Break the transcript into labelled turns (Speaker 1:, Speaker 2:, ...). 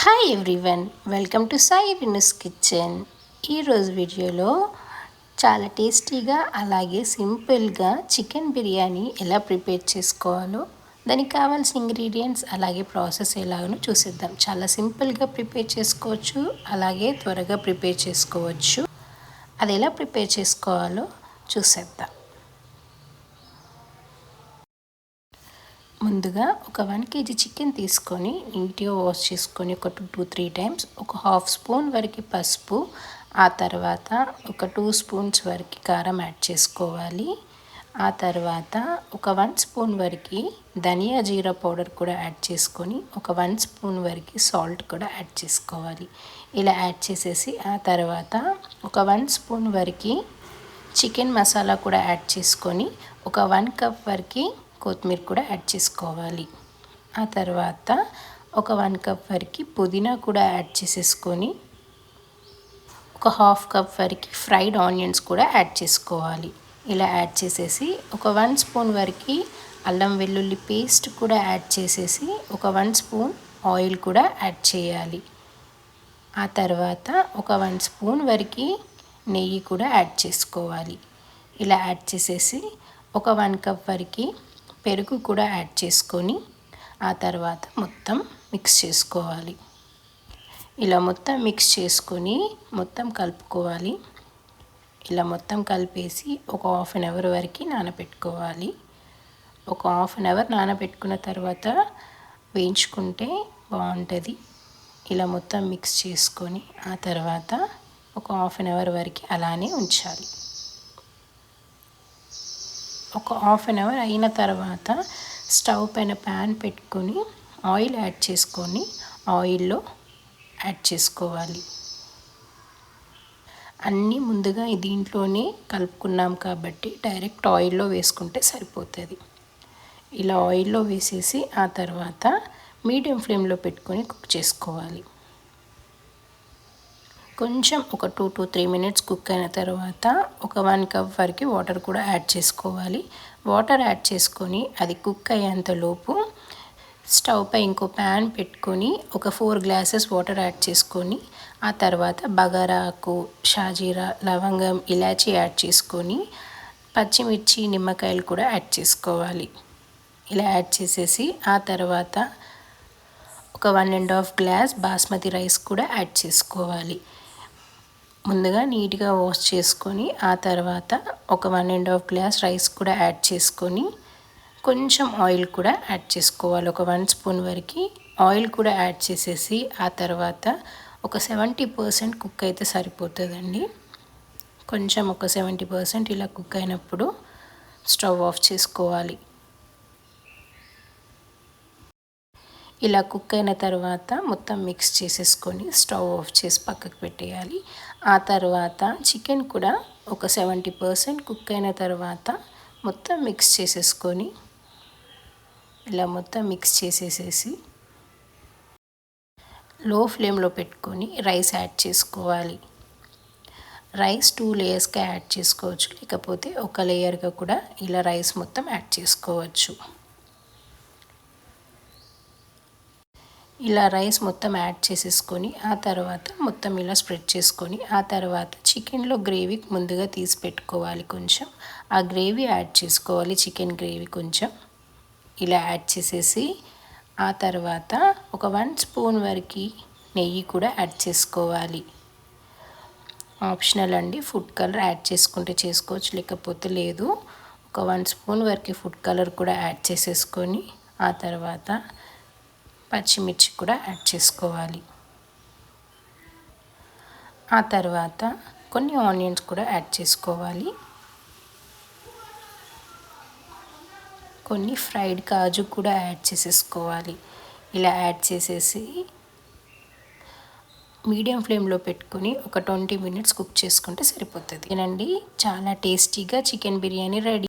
Speaker 1: Hi everyone, welcome to Sai వినూస్ kitchen. ఈరోజు వీడియోలో చాలా టేస్టీగా అలాగే సింపుల్గా చికెన్ బిర్యానీ ఎలా ప్రిపేర్ చేసుకోవాలో, దానికి కావాల్సిన ఇంగ్రీడియంట్స్ అలాగే ప్రాసెస్ ఎలాగనో చూసేద్దాం. చాలా సింపుల్గా ప్రిపేర్ చేసుకోవచ్చు, అలాగే త్వరగా ప్రిపేర్ చేసుకోవచ్చు. అది ఎలా ప్రిపేర్ చేసుకోవాలో చూసేద్దాం. ముందుగా ఒక 1 kg చికెన్ తీసుకొని నీట్గా వాష్ చేసుకొని ఒక 2-3 టైమ్స్, ఒక 1/2 స్పూన్ వరకు పసుపు, ఆ తర్వాత ఒక 2 స్పూన్స్ వరకు కారం యాడ్ చేసుకోవాలి. ఆ తర్వాత ఒక 1 స్పూన్ వరకు ధనియా జీరా పౌడర్ కూడా యాడ్ చేసుకొని ఒక 1 స్పూన్ వరకు సాల్ట్ కూడా యాడ్ చేసుకోవాలి. ఇలా యాడ్ చేసేసి ఆ తర్వాత ఒక 1 స్పూన్ వరకు చికెన్ మసాలా కూడా యాడ్ చేసుకొని ఒక 1 కప్ వరకు కొత్తిమీర కూడా యాడ్ చేసుకోవాలి. ఆ తర్వాత ఒక 1 కప్ వరకు పుదీనా కూడా యాడ్ చేసేసుకొని ఒక 1/2 కప్ వరకు ఫ్రైడ్ ఆనియన్స్ కూడా యాడ్ చేసుకోవాలి. ఇలా యాడ్ చేసేసి ఒక 1 స్పూన్ వరకు అల్లం వెల్లుల్లి పేస్ట్ కూడా యాడ్ చేసేసి ఒక 1 స్పూన్ ఆయిల్ కూడా యాడ్ చేయాలి. ఆ తర్వాత ఒక 1 స్పూన్ వరకు నెయ్యి కూడా యాడ్ చేసుకోవాలి. ఇలా యాడ్ చేసేసి ఒక 1 కప్ వరకు పెరుగు కూడా యాడ్ చేసుకొని ఆ తర్వాత మొత్తం మిక్స్ చేసుకోవాలి. ఇలా మొత్తం మిక్స్ చేసుకొని మొత్తం కలుపుకోవాలి. ఇలా మొత్తం కలిపేసి ఒక 1/2 అవర్ వరకు నానబెట్టుకోవాలి. ఒక 1/2 అవర్ నానబెట్టుకున్న తర్వాత వేయించుకుంటే బాగుంటుంది. ఇలా మొత్తం మిక్స్ చేసుకొని ఆ తర్వాత ఒక 1/2 అవర్ వరకు అలానే ఉంచాలి. ఒక 1/2 అవర్ అయిన తర్వాత స్టవ్ పైన ప్యాన్ పెట్టుకొని ఆయిల్ యాడ్ చేసుకొని ఆయిల్లో యాడ్ చేసుకోవాలి. అన్నీ ముందుగా దీంట్లోనే కలుపుకున్నాం కాబట్టి డైరెక్ట్ ఆయిల్లో వేసుకుంటే సరిపోతుంది. ఇలా ఆయిల్లో వేసేసి ఆ తర్వాత మీడియం ఫ్లేమ్లో పెట్టుకొని కుక్ చేసుకోవాలి. కొంచెం ఒక 2-3 మినిట్స్ కుక్ అయిన తర్వాత ఒక 1 కప్ వరకు వాటర్ కూడా యాడ్ చేసుకోవాలి. వాటర్ యాడ్ చేసుకొని అది కుక్ అయ్యేంతలోపు స్టవ్ పై ఇంకో ప్యాన్ పెట్టుకొని ఒక 4 గ్లాసెస్ వాటర్ యాడ్ చేసుకొని ఆ తర్వాత బగారాకు, షాజీరా, లవంగం, ఇలాచీ యాడ్ చేసుకొని పచ్చిమిర్చి, నిమ్మకాయలు కూడా యాడ్ చేసుకోవాలి. ఇలా యాడ్ చేసేసి ఆ తర్వాత ఒక 1.5 గ్లాస్ బాస్మతి రైస్ కూడా యాడ్ చేసుకోవాలి. ముందుగా నీట్గా వాష్ చేసుకొని ఆ తర్వాత ఒక 1.5 గ్లాస్ రైస్ కూడా యాడ్ చేసుకొని కొంచెం ఆయిల్ కూడా యాడ్ చేసుకోవాలి. ఒక 1 స్పూన్ వరకు ఆయిల్ కూడా యాడ్ చేసేసి ఆ తర్వాత ఒక 70% కుక్ అయితే సరిపోతుందండి. కొంచెం ఒక 70% ఇలా కుక్ అయినప్పుడు స్టవ్ ఆఫ్ చేసుకోవాలి. ఇలా కుక్ అయిన తర్వాత మొత్తం మిక్స్ చేసేసుకొని స్టవ్ ఆఫ్ చేసి పక్కకు పెట్టేయాలి. ఆ తర్వాత చికెన్ కూడా ఒక 70% కుక్ అయిన తర్వాత మొత్తం మిక్స్ చేసేసుకొని ఇలా మొత్తం మిక్స్ చేసేసేసి లో ఫ్లేమ్లో పెట్టుకొని రైస్ యాడ్ చేసుకోవాలి. రైస్ 2 లేయర్స్గా యాడ్ చేసుకోవచ్చు, లేకపోతే ఒక లేయర్గా కూడా ఇలా రైస్ మొత్తం యాడ్ చేసుకోవచ్చు. ఇలా రైస్ మొత్తం యాడ్ చేసేసుకొని ఆ తర్వాత మొత్తం ఇలా స్ప్రెడ్ చేసుకొని ఆ తర్వాత చికెన్లో గ్రేవీ ముందుగా తీసి పెట్టుకోవాలి. కొంచెం ఆ గ్రేవీ యాడ్ చేసుకోవాలి. చికెన్ గ్రేవీ కొంచెం ఇలా యాడ్ చేసేసి ఆ తర్వాత ఒక 1 స్పూన్ వరకు నెయ్యి కూడా యాడ్ చేసుకోవాలి. ఆప్షనల్ అండి, ఫుడ్ కలర్ యాడ్ చేసుకుంటే చేసుకోవచ్చు, లేకపోతే లేదు. ఒక 1 స్పూన్ వరకు ఫుడ్ కలర్ కూడా యాడ్ చేసేసుకొని ఆ తర్వాత పచ్చిమిర్చి కూడా యాడ్ చేసుకోవాలి. ఆ తర్వాత కొన్ని ఆనియన్స్ కూడా యాడ్ చేసుకోవాలి. కొన్ని ఫ్రైడ్ కాజు కూడా యాడ్ చేసేసుకోవాలి. ఇలా యాడ్ చేసేసి మీడియం ఫ్లేమ్లో పెట్టుకొని ఒక 20 మినిట్స్ కుక్ చేసుకుంటే సరిపోతుంది. ఏనండి, చాలా టేస్టీగా చికెన్ బిర్యానీ రెడీ.